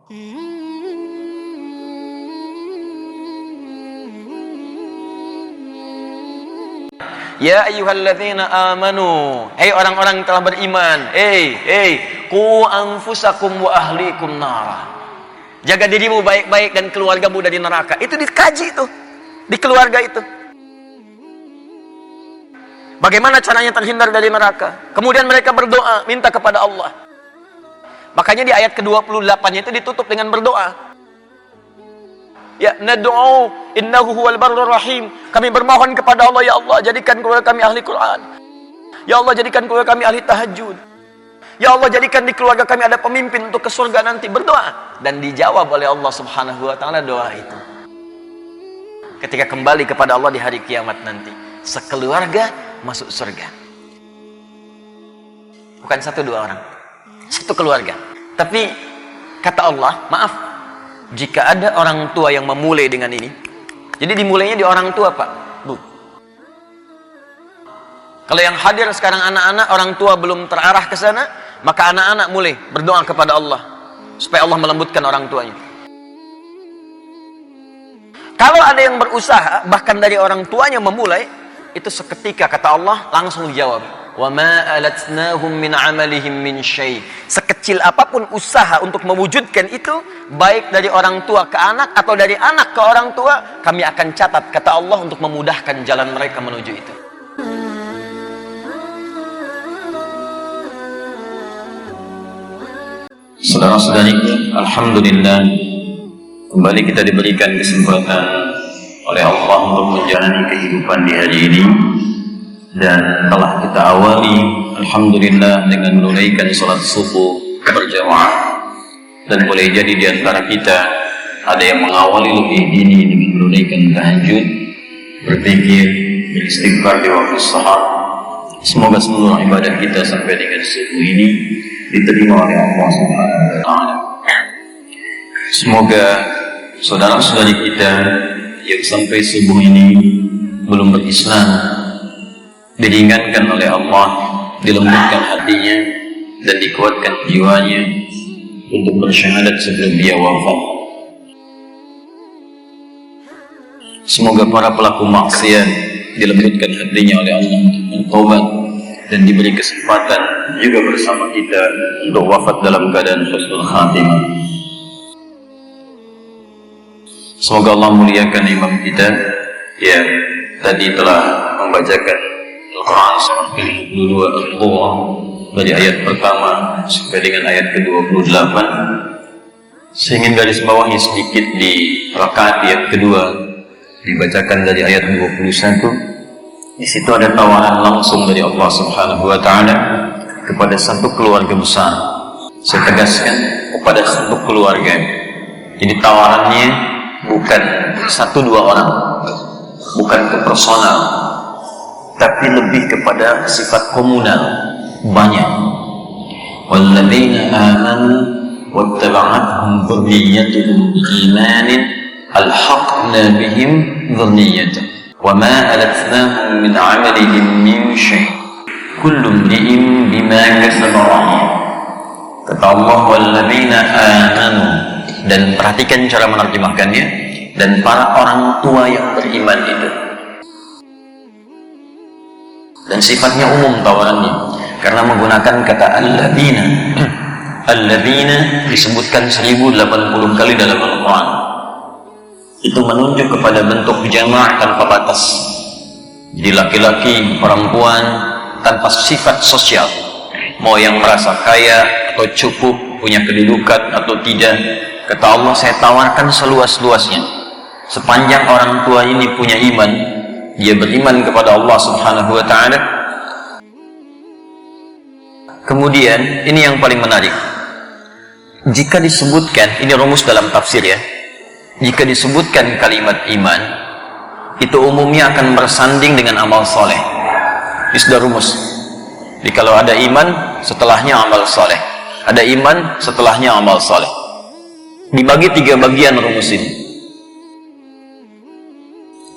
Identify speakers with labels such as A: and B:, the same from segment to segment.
A: Ya ayyuhalladzina amanu, hei orang-orang yang telah beriman, qu anfusakum wa ahlikum nara. Jaga dirimu baik-baik dan keluargamu dari neraka. Itu dikaji tuh di keluarga itu. Bagaimana caranya terhindar dari neraka? Kemudian mereka berdoa, minta kepada Allah. Makanya di ayat ke-28 itu ditutup dengan berdoa. Ya nad'u innahu huwal barrur rahim. Kami bermohon kepada Allah, ya Allah jadikan keluarga kami ahli Quran. Ya Allah jadikan keluarga kami ahli tahajud. Ya Allah jadikan di keluarga kami ada pemimpin untuk ke surga nanti. Berdoa dan dijawab oleh Allah Subhanahu wa taala doa itu. Ketika kembali kepada Allah di hari kiamat nanti, sekeluarga masuk surga. Bukan satu dua orang, satu keluarga. Tapi kata Allah, maaf, jika ada orang tua yang memulai dengan ini, jadi dimulainya di orang tua, Pak, Bu. Kalau yang hadir sekarang anak-anak, orang tua belum terarah ke sana, maka anak-anak mulai berdoa kepada Allah supaya Allah melembutkan orang tuanya. Kalau ada yang berusaha, bahkan dari orang tuanya memulai, itu seketika kata Allah langsung dijawab. Wa ma alatnahum min amalihim min syai'. Sekecil apapun usaha untuk mewujudkan itu, baik dari orang tua ke anak atau dari anak ke orang tua, kami akan catat kata Allah untuk memudahkan jalan mereka menuju itu. Saudara-saudariku, alhamdulillah kembali kita diberikan kesempatan oleh Allah untuk menjalani kehidupan di hari ini, dan telah kita awali alhamdulillah dengan menunaikan salat subuh berjamaah. Dan boleh jadi di antara kita ada yang mengawali lebih dini dengan menunaikan tahajud, berpikir, beristighfar di waktu sahar. Semoga seluruh ibadah kita sampai dengan subuh ini diterima oleh Allah Subhanahu wa taala. Semoga saudara-saudari kita yang sampai subuh ini belum berislam diringankan oleh Allah, dilembutkan hatinya dan dikuatkan jiwanya untuk bersyahadat sebelum dia wafat. Semoga para pelaku maksiat dilembutkan hatinya oleh Allah untuk bertobat dan diberi kesempatan juga bersama kita untuk wafat dalam keadaan husnul khatimah. Semoga Allah muliakan imam kita yang tadi telah membacakan Al-Quran surah ke-52 Al-Qur'an dari ayat pertama sampai dengan ayat ke-28. Saya ingin garis bawahi sedikit di rakaat yang kedua, dibacakan dari ayat 21. Di situ ada tawaran langsung dari Allah Subhanahu wa taala kepada satu keluarga besar. Saya tegaskan, kepada satu keluarga. Jadi tawarannya bukan satu dua orang, bukan ke personal, tapi lebih kepada sifat komunal, banyak. Walladzina amanu wattaba'athum dzurriyyatuhum biimanin alhaqna bihim dzurriyyatahum wa ma alatnahum min 'amalihim min syai'. Kullu imri'in bima kasaba rahim. Kata Allah, walladzina amanu, dan perhatikan cara menerjemahkannya, dan para orang tua yang beriman itu. Dan sifatnya umum tawarannya, karena menggunakan kata alladzina. Alladzina disebutkan 1080 kali dalam Al-Quran. Itu menunjuk kepada bentuk jamaah tanpa batas. Jadi laki-laki, perempuan, tanpa sifat sosial. Mau yang merasa kaya atau cukup, punya kedudukan atau tidak, kata Allah, saya tawarkan seluas-luasnya. Sepanjang orang tua ini punya iman, dia beriman kepada Allah Subhanahu wa ta'ala. Kemudian ini yang paling menarik, jika disebutkan, ini rumus dalam tafsir ya, jika disebutkan kalimat iman, itu umumnya akan bersanding dengan amal soleh. Ini sudah rumus. Jadi kalau ada iman, setelahnya amal soleh. Ada iman, setelahnya amal soleh. Dibagi 3 bagian rumus ini.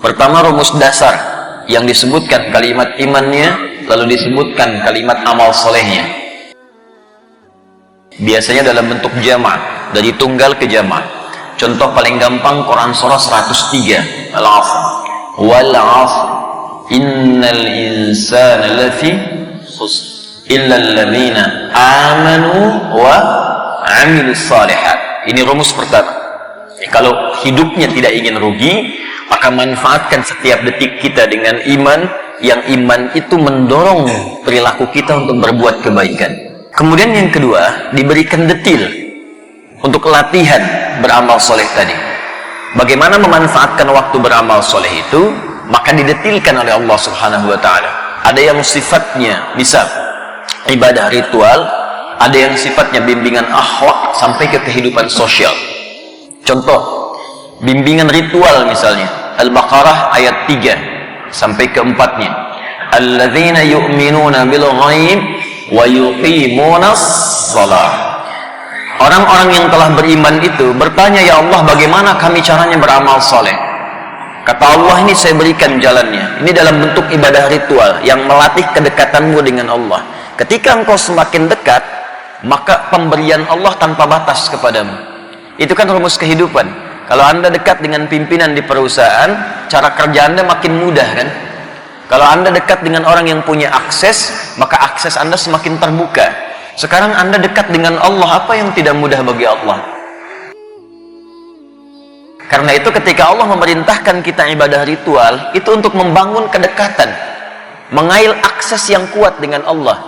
A: Pertama, rumus dasar yang disebutkan kalimat imannya, lalu disebutkan kalimat amal solehnya. Biasanya dalam bentuk jama', dari tunggal ke jamak. Contoh paling gampang Quran surah 103 Al-'Asr, wal 'asr innal insana lafi khusr illa alladziina amanu wa 'amilus shalihat. Ini rumus pertama. Kalau hidupnya tidak ingin rugi, maka manfaatkan setiap detik kita dengan iman, yang iman itu mendorong perilaku kita untuk berbuat kebaikan. Kemudian yang kedua, diberikan detil untuk latihan beramal soleh tadi. Bagaimana memanfaatkan waktu beramal soleh itu, maka didetilkan oleh Allah Subhanahu wa Ta'ala. Ada yang sifatnya misal ibadah ritual, ada yang sifatnya bimbingan akhlak sampai ke kehidupan sosial. Contoh, bimbingan ritual misalnya Al-Baqarah ayat 3 sampai ke 4-nya. Alladzina yu'minuna bil ghaib wa yuqimunas shalah. Orang-orang yang telah beriman itu bertanya, ya Allah, bagaimana kami caranya beramal soleh? Kata Allah, ini saya berikan jalannya. Ini dalam bentuk ibadah ritual yang melatih kedekatanmu dengan Allah. Ketika engkau semakin dekat, maka pemberian Allah tanpa batas kepadamu. Itu kan rumus kehidupan. Kalau Anda dekat dengan pimpinan di perusahaan, cara kerja Anda makin mudah kan? Kalau Anda dekat dengan orang yang punya akses, maka akses Anda semakin terbuka. Sekarang Anda dekat dengan Allah, apa yang tidak mudah bagi Allah? Karena itu ketika Allah memerintahkan kita ibadah ritual, itu untuk membangun kedekatan, mengail akses yang kuat dengan Allah.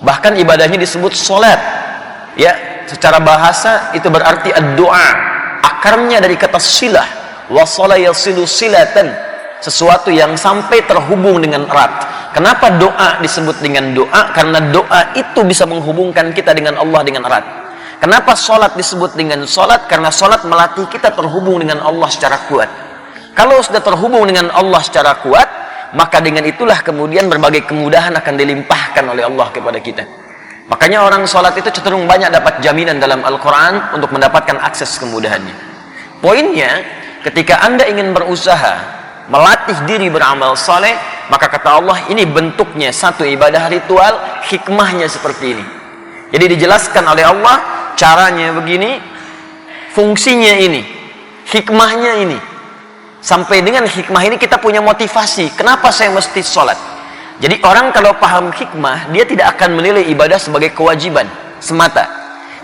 A: Bahkan ibadahnya disebut solat. Ya, secara bahasa itu berarti ad-du'a. Akarnya dari kata silah, wasala yasilu silatan, sesuatu yang sampai terhubung dengan erat. Kenapa doa disebut dengan doa? Karena doa itu bisa menghubungkan kita dengan Allah dengan erat. Kenapa sholat disebut dengan sholat? Karena sholat melatih kita terhubung dengan Allah secara kuat. Kalau sudah terhubung dengan Allah secara kuat, maka dengan itulah kemudian berbagai kemudahan akan dilimpahkan oleh Allah kepada kita. Makanya orang sholat itu cenderung banyak dapat jaminan dalam Al-Quran untuk mendapatkan akses kemudahannya. Poinnya, ketika Anda ingin berusaha melatih diri beramal saleh, maka kata Allah, ini bentuknya satu ibadah ritual, hikmahnya seperti ini. Jadi dijelaskan oleh Allah, caranya begini, fungsinya ini, hikmahnya ini. Sampai dengan hikmah ini kita punya motivasi, kenapa saya mesti sholat? Jadi orang kalau paham hikmah, dia tidak akan menilai ibadah sebagai kewajiban semata,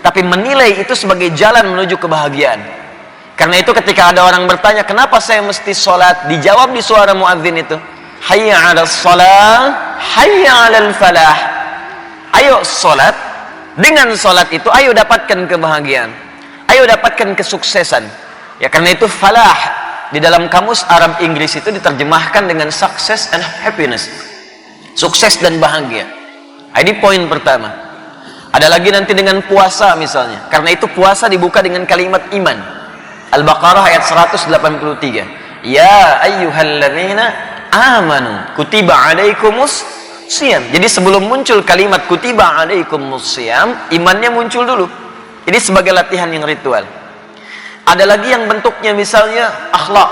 A: tapi menilai itu sebagai jalan menuju kebahagiaan. Karena itu ketika ada orang bertanya, kenapa saya mesti sholat? Dijawab di suara muadzin itu, hayya 'alas shalah, hayya 'alal falah. Ayo sholat, dengan sholat itu ayo dapatkan kebahagiaan, ayo dapatkan kesuksesan. Ya, karena itu falah di dalam kamus Arab Inggris itu diterjemahkan dengan success and happiness, sukses dan bahagia. Ini poin pertama. Ada lagi nanti dengan puasa misalnya, karena itu puasa dibuka dengan kalimat iman. Al-Baqarah ayat 183. Ya ayyuhalladzina amanu kutiba alaikumus siyam. Jadi sebelum muncul kalimat kutiba alaikumus siyam, imannya muncul dulu. Ini sebagai latihan yang ritual. Ada lagi yang bentuknya misalnya akhlak.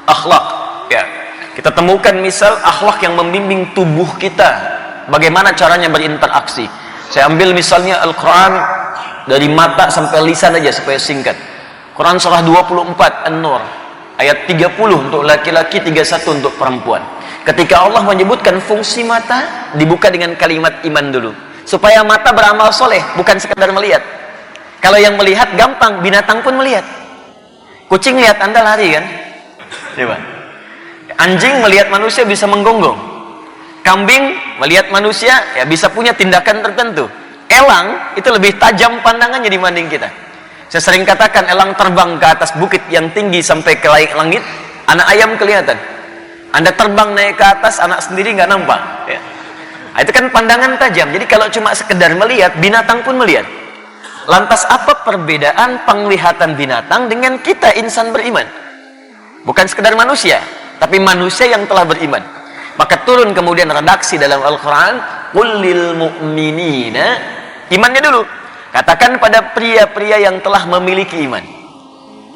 A: Akhlak, ya. Kita temukan misal akhlak yang membimbing tubuh kita, bagaimana caranya berinteraksi. Saya ambil misalnya Al-Quran dari mata sampai lisan aja supaya singkat. Quran surah 24 An-Nur ayat 30 untuk laki-laki, 31 untuk perempuan. Ketika Allah menyebutkan fungsi mata, dibuka dengan kalimat iman dulu, supaya mata beramal soleh, bukan sekedar melihat. Kalau yang melihat gampang, binatang pun melihat. Kucing lihat Anda lari kan? Coba. Anjing melihat manusia bisa menggonggong. Kambing melihat manusia ya bisa punya tindakan tertentu. Elang itu lebih tajam pandangannya dibanding kita. Saya sering katakan, elang terbang ke atas bukit yang tinggi sampai ke langit, anak ayam kelihatan. Anda terbang naik ke atas, anak sendiri nggak nampak. Ya. Nah, itu kan pandangan tajam. Jadi kalau cuma sekedar melihat, binatang pun melihat. Lantas apa perbedaan penglihatan binatang dengan kita insan beriman? Bukan sekedar manusia, tapi manusia yang telah beriman. Maka turun kemudian redaksi dalam Al-Quran, qul lil mu'minina, imannya dulu. Katakan pada pria-pria yang telah memiliki iman.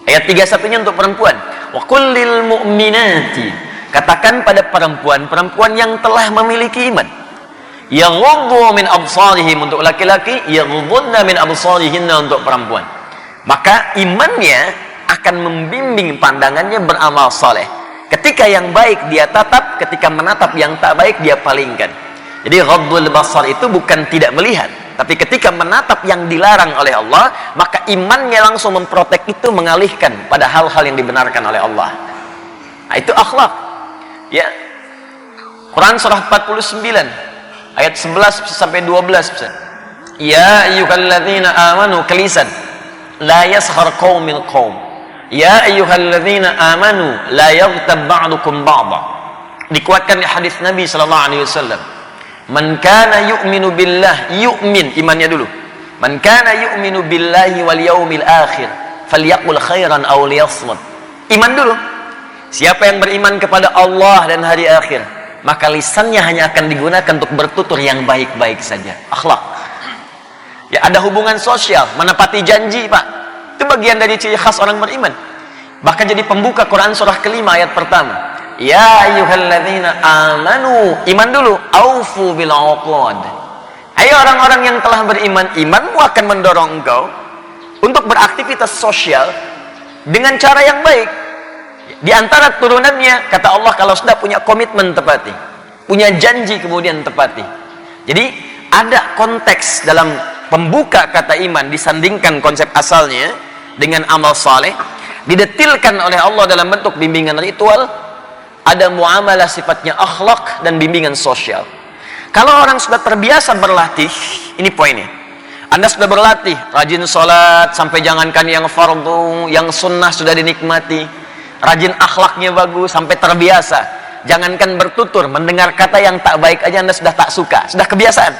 A: Ayat 31-nya untuk perempuan. Wa qul lil mu'minati, katakan pada perempuan-perempuan yang telah memiliki iman. Yaghuddu min absarihim untuk laki-laki, yaghudduna min absarihinna untuk perempuan.
B: Maka imannya akan membimbing pandangannya beramal soleh. Ketika yang baik dia tatap, ketika menatap yang tak baik dia palingkan. Jadi ghaddul basar itu bukan tidak melihat, tapi ketika menatap yang dilarang oleh Allah, maka imannya langsung memprotek itu, mengalihkan pada hal-hal yang dibenarkan oleh Allah. Nah, itu akhlak. Ya. Quran surah 49 ayat 11 sampai 12. Ya ayyuhalladzina amanu kalisan la yaskhar qaumil qaum. Ya ayyuhalladzina amanu la yaghtab ba'dukum ba'dha. Dikuatkan di hadis Nabi sallallahu alaihi wasallam. Man kana yu'minu billah, yu'min imannya dulu. Man kana yu'minu billahi wal yaumil akhir falyaqul khairan aw liyasmut. Iman dulu. Siapa yang beriman kepada Allah dan hari akhir, maka lisannya hanya akan digunakan untuk bertutur yang baik-baik saja. Akhlak. Ya, ada hubungan sosial, menepati janji, Pak. Itu bagian dari ciri khas orang beriman. Bahkan jadi pembuka Quran surah kelima ayat pertama. Ya ayyuhalladzina amanu, iman dulu, aufu bil uqud. Ayo orang-orang yang telah beriman, imanmu akan mendorong engkau untuk beraktivitas sosial dengan cara yang baik. Di antara turunannya, kata Allah, kalau sudah punya komitmen tepati, punya janji kemudian tepati. Jadi ada konteks dalam pembuka kata iman disandingkan konsep asalnya dengan amal saleh, didetilkan oleh Allah dalam bentuk bimbingan ritual, ada muamalah sifatnya akhlak dan bimbingan sosial. Kalau orang sudah terbiasa berlatih, ini poinnya. Anda sudah berlatih, rajin sholat, sampai jangankan yang fardu, yang sunnah sudah dinikmati, rajin akhlaknya bagus, sampai terbiasa. Jangankan bertutur, mendengar kata yang tak baik aja Anda sudah tak suka, sudah kebiasaan.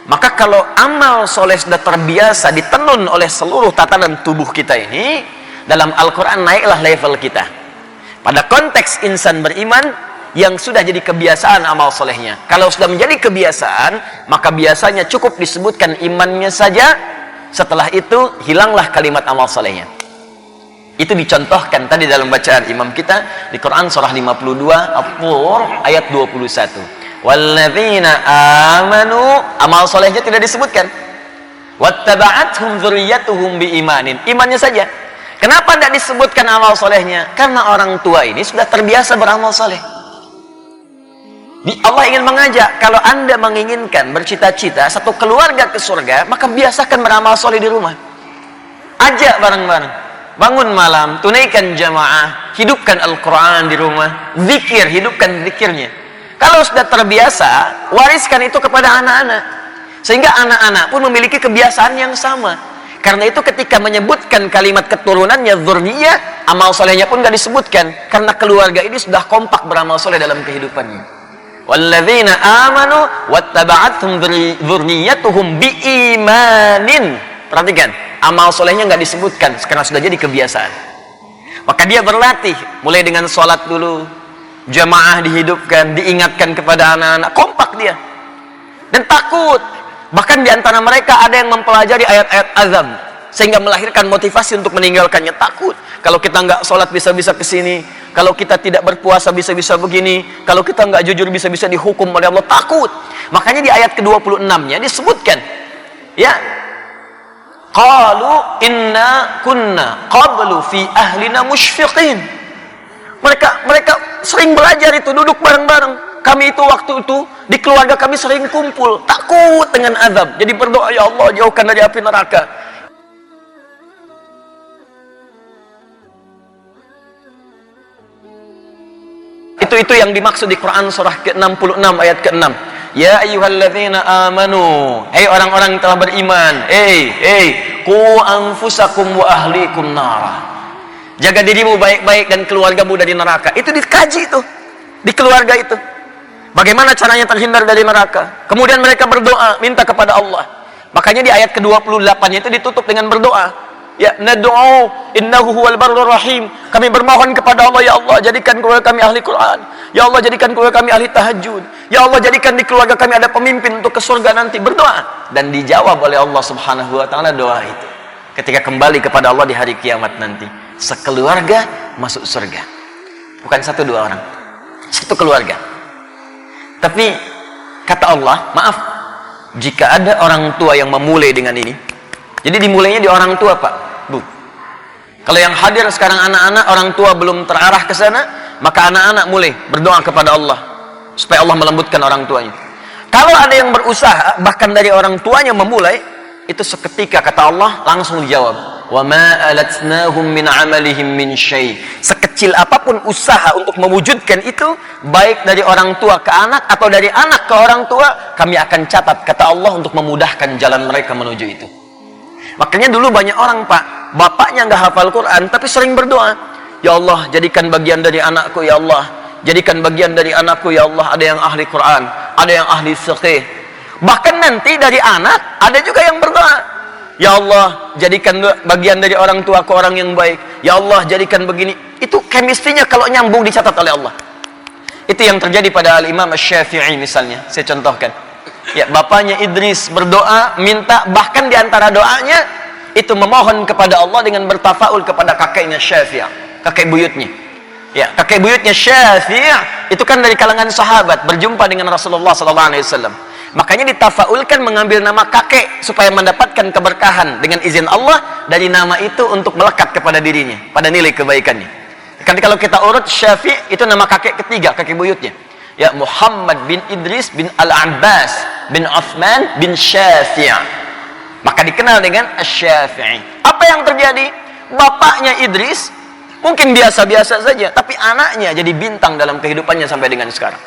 B: Maka kalau amal soleh sudah terbiasa ditenun oleh seluruh tatanan tubuh kita ini, dalam Al-Quran naiklah level kita. Pada konteks insan beriman yang sudah jadi kebiasaan amal solehnya. Kalau sudah menjadi kebiasaan, maka biasanya cukup disebutkan imannya saja. Setelah itu hilanglah kalimat amal solehnya. Itu dicontohkan tadi dalam bacaan imam kita di Quran surah 52 At-Tur ayat 21. Walladzina amanu, amal solehnya tidak disebutkan. Wattaba'athum dzurriyyatuhum biimanin, imannya saja. Kenapa tidak disebutkan amal solehnya? Karena orang tua ini sudah terbiasa beramal soleh. Allah ingin mengajak, kalau Anda menginginkan, bercita-cita satu keluarga ke surga, maka biasakan beramal soleh di rumah. Ajak bareng-bareng, bangun malam, tunaikan jamaah, hidupkan Al-Quran di rumah, zikir, hidupkan zikirnya. Kalau sudah terbiasa, wariskan itu kepada anak-anak. Sehingga anak-anak pun memiliki kebiasaan yang sama. Karena itu ketika menyebutkan kalimat keturunannya, dzurriyyah, amal solehnya pun tidak disebutkan. Karena keluarga ini sudah kompak beramal soleh dalam kehidupannya. Walladzina amanu wattaba'athum dzurriyyatuhum biimanin. Perhatikan, amal solehnya nggak disebutkan karena sudah jadi kebiasaan. Maka dia berlatih, mulai dengan sholat dulu, jamaah dihidupkan, diingatkan kepada anak-anak, kompak dia. Dan takut. Bahkan di antara mereka ada yang mempelajari ayat-ayat azab, sehingga melahirkan motivasi untuk meninggalkannya. Takut. Kalau kita nggak sholat bisa-bisa ke sini, kalau kita tidak berpuasa bisa-bisa begini, kalau kita nggak jujur bisa-bisa dihukum oleh Allah. Takut. Makanya di ayat ke-26-nya disebutkan, ya, qalu inna kunna qablu fi ahlina musyfiqin. Mereka sering belajar itu, duduk bareng-bareng. Kami itu waktu itu di keluarga kami sering kumpul, takut dengan azab. Jadi berdoa, ya Allah jauhkan dari api neraka. Itu yang dimaksud di Quran surah ke-66 ayat ke-6. Ya ayyuhalladzina amanu, hei orang-orang yang telah beriman, qu anfusakum wa ahlikum nara. Jaga dirimu baik-baik dan keluargamu dari neraka. Itu dikaji itu di keluarga itu. Bagaimana caranya terhindar dari neraka? Kemudian mereka berdoa, minta kepada Allah. Makanya di ayat ke-28 itu ditutup dengan berdoa. Ya, nad'u innahu huwal barrur rahim. Kami bermohon kepada Allah, ya Allah jadikan keluarga kami ahli Quran. Ya Allah jadikan keluarga kami ahli tahajud. Ya Allah jadikan di keluarga kami ada pemimpin untuk ke surga nanti. Berdoa dan dijawab oleh Allah Subhanahu wa taala doa itu. Ketika kembali kepada Allah di hari kiamat nanti, sekeluarga masuk surga. Bukan satu dua orang, satu keluarga. Tapi kata Allah, maaf, jika ada orang tua yang memulai dengan ini, jadi dimulainya di orang tua, Pak. Kalau yang hadir sekarang anak-anak, orang tua belum terarah ke sana, maka anak-anak mulai berdoa kepada Allah supaya Allah melembutkan orang tuanya. Kalau ada yang berusaha, bahkan dari orang tuanya memulai, itu seketika kata Allah langsung dijawab. Wa ma alatnahum min amalihim min syai. Sekecil apapun usaha untuk mewujudkan itu, baik dari orang tua ke anak atau dari anak ke orang tua, kami akan catat kata Allah untuk memudahkan jalan mereka menuju itu. Makanya dulu banyak orang, Pak, bapaknya nggak hafal Quran tapi sering berdoa, ya Allah jadikan bagian dari anakku, ya Allah jadikan bagian dari anakku, ya Allah. Ada yang ahli Quran, ada yang ahli fiqih, bahkan nanti dari anak ada juga yang berdoa, ya Allah jadikan bagian dari orang tua ke orang yang baik, ya Allah jadikan begini. Itu chemistry-nya kalau nyambung dicatat oleh Allah. Itu yang terjadi pada Al-Imam Asy-Syafi'i misalnya, saya contohkan. Ya, bapaknya Idris berdoa, minta, bahkan diantara doanya itu memohon kepada Allah dengan bertafaul kepada kakeknya Syafi'i, kakek buyutnya. Ya, kakek buyutnya Syafi'i itu kan dari kalangan sahabat, berjumpa dengan Rasulullah SAW. Makanya ditafaulkan mengambil nama kakek supaya mendapatkan keberkahan dengan izin Allah dari nama itu untuk melekat kepada dirinya, pada nilai kebaikannya. Kan kalau kita urut Syafi'i itu nama kakek ketiga, kakek buyutnya. Ya, Muhammad bin Idris bin Al-Abbas bin Uthman bin Syafi'i. Maka dikenal dengan Asy-Syafi'i. Apa yang terjadi? Bapaknya Idris mungkin biasa-biasa saja, tapi anaknya jadi bintang dalam kehidupannya sampai dengan sekarang.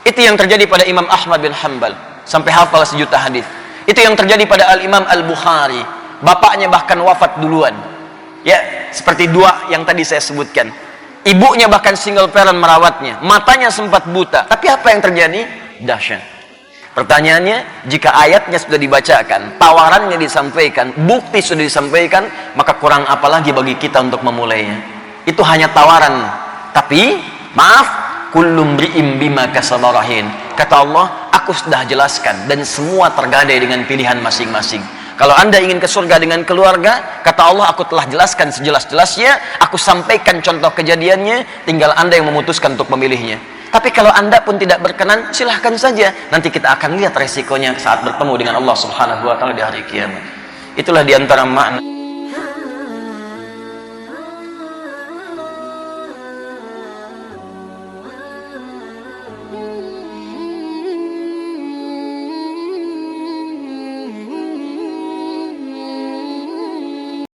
B: Itu yang terjadi pada Imam Ahmad bin Hanbal, sampai hafal 1 juta hadis. Itu yang terjadi pada Al-Imam Al-Bukhari. Bapaknya bahkan wafat duluan. Ya, seperti dua yang tadi saya sebutkan. Ibunya bahkan single parent merawatnya, matanya sempat buta. Tapi apa yang terjadi? Dahsyat. Pertanyaannya, jika ayatnya sudah dibacakan, tawarannya disampaikan, bukti sudah disampaikan, maka kurang apa lagi bagi kita untuk memulainya? Itu hanya tawaran. Tapi, maaf, kullum ri'im bima kasabarahin. Kata Allah, aku sudah jelaskan dan semua tergadai dengan pilihan masing-masing. Kalau Anda ingin ke surga dengan keluarga, kata Allah, aku telah jelaskan sejelas-jelasnya, aku sampaikan contoh kejadiannya, tinggal Anda yang memutuskan untuk memilihnya. Tapi kalau Anda pun tidak berkenan, silahkan saja. Nanti kita akan lihat resikonya saat bertemu dengan Allah Subhanahu wa Ta'ala di hari kiamat. Itulah diantara makna.